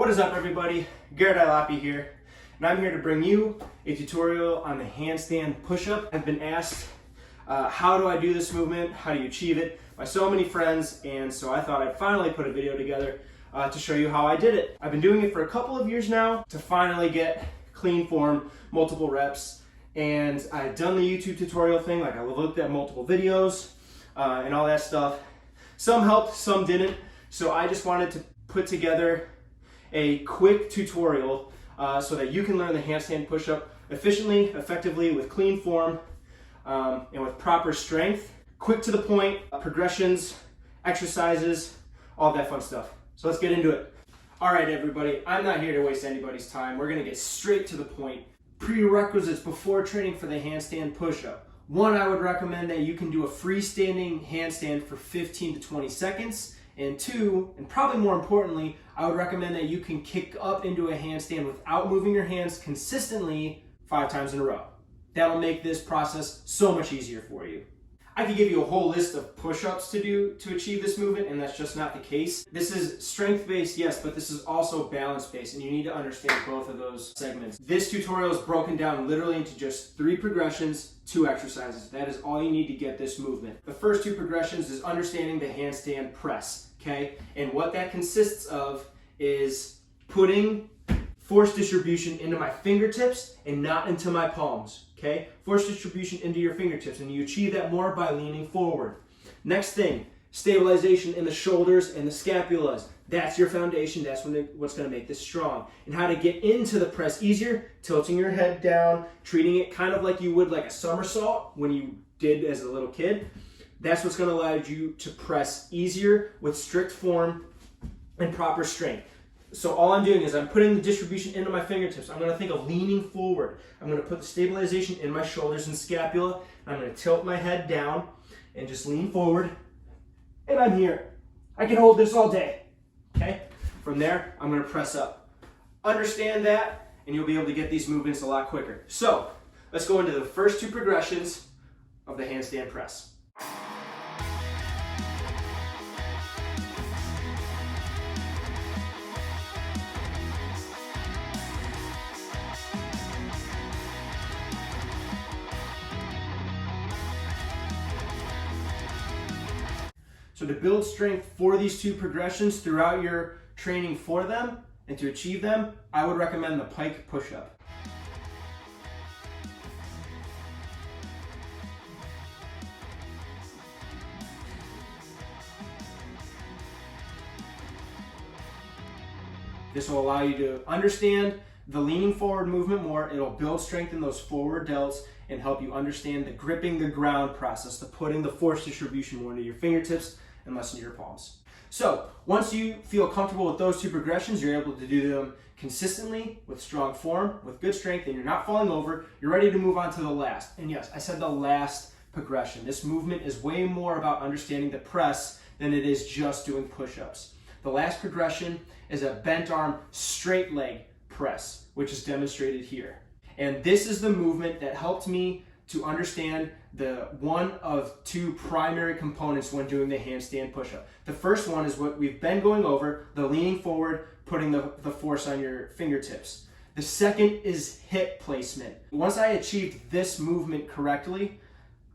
What is up, everybody? Garrett Ilapi here, and I'm here to bring you a tutorial on the handstand push-up. I've been asked, how do I do this movement? How do you achieve it? By so many friends, and so I thought I'd finally put a video together to show you how I did it. I've been doing it for a couple of years now to finally get clean form, multiple reps, and I've done the YouTube tutorial thing, like I looked at multiple videos and all that stuff. Some helped, some didn't, so I just wanted to put together a quick tutorial so that you can learn the handstand push-up efficiently, effectively, with clean form, and with proper strength. Quick to the point, progressions, exercises, all that fun stuff. So let's get into it. All right, everybody, I'm not here to waste anybody's time. We're gonna get straight to the point. Prerequisites before training for the handstand push-up. One, I would recommend that you can do a freestanding handstand for 15 to 20 seconds. And two, and probably more importantly, I would recommend that you can kick up into a handstand without moving your hands consistently 5 times in a row. That'll make this process so much easier for you. I could give you a whole list of push-ups to do to achieve this movement, and that's just not the case. This is strength-based, yes, but this is also balance-based, and you need to understand both of those segments. This tutorial is broken down literally into just 3 progressions, 2 exercises. That is all you need to get this movement. The first 2 progressions is understanding the handstand press, okay? And what that consists of is putting force distribution into my fingertips and not into my palms, okay? Force distribution into your fingertips, and you achieve that more by leaning forward. Next thing, stabilization in the shoulders and the scapulas. That's your foundation. That's what's gonna make this strong. And how to get into the press easier, tilting your head down, treating it kind of like you would like a somersault when you did as a little kid. That's what's gonna allow you to press easier with strict form and proper strength. So all I'm doing is I'm putting the distribution into my fingertips. I'm gonna think of leaning forward. I'm gonna put the stabilization in my shoulders and scapula. I'm gonna tilt my head down and just lean forward. And I'm here. I can hold this all day, okay? From there, I'm gonna press up. Understand that, and you'll be able to get these movements a lot quicker. So let's go into the first 2 progressions of the handstand press. So to build strength for these 2 progressions throughout your training for them and to achieve them, I would recommend the pike push-up. This will allow you to understand the leaning forward movement more. It'll build strength in those forward delts and help you understand the gripping the ground process, the putting the force distribution more into your fingertips and less into your palms. So once you feel comfortable with those 2 progressions, you're able to do them consistently with strong form, with good strength, and you're not falling over, you're ready to move on to the last. And yes, I said the last progression. This movement is way more about understanding the press than it is just doing push-ups. The last progression is a bent arm straight leg press, which is demonstrated here. And this is the movement that helped me to understand the one of 2 primary components when doing the handstand push-up. The first one is what we've been going over, the leaning forward, putting the force on your fingertips. The second is hip placement. Once I achieved this movement correctly,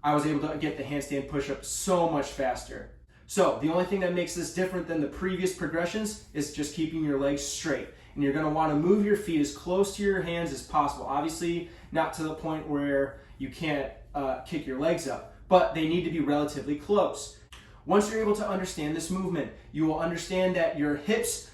I was able to get the handstand push-up so much faster. So the only thing that makes this different than the previous progressions is just keeping your legs straight. And you're gonna wanna move your feet as close to your hands as possible. Obviously, not to the point where you can't kick your legs up, but they need to be relatively close. Once you're able to understand this movement, you will understand that your hips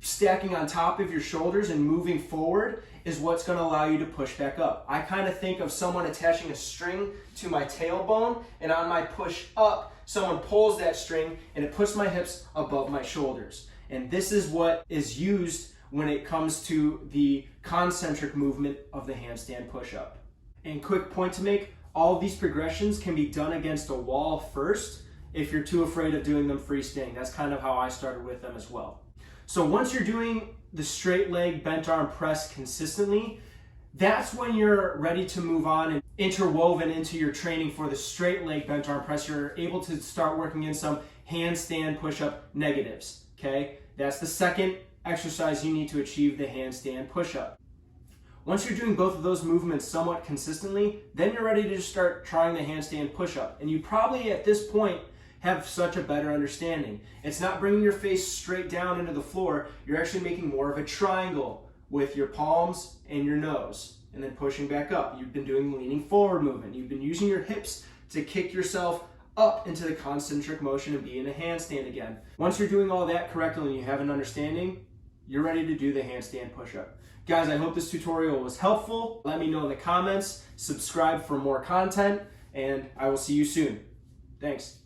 stacking on top of your shoulders and moving forward is what's gonna allow you to push back up. I kind of think of someone attaching a string to my tailbone, and on my push up, someone pulls that string and it puts my hips above my shoulders. And this is what is used when it comes to the concentric movement of the handstand push-up. And quick point to make, all of these progressions can be done against a wall first if you're too afraid of doing them freestanding. That's kind of how I started with them as well. So once you're doing the straight leg bent arm press consistently, that's when you're ready to move on and interwoven into your training for the straight leg bent arm press. You're able to start working in some handstand push-up negatives, okay? That's the second exercise you need to achieve the handstand push-up. Once you're doing both of those movements somewhat consistently, then you're ready to just start trying the handstand push-up. And you probably at this point have such a better understanding. It's not bringing your face straight down into the floor. You're actually making more of a triangle with your palms and your nose, and then pushing back up. You've been doing the leaning forward movement. You've been using your hips to kick yourself up into the concentric motion and be in a handstand again. Once you're doing all that correctly and you have an understanding, you're ready to do the handstand push-up. Guys, I hope this tutorial was helpful. Let me know in the comments, subscribe for more content, and I will see you soon. Thanks.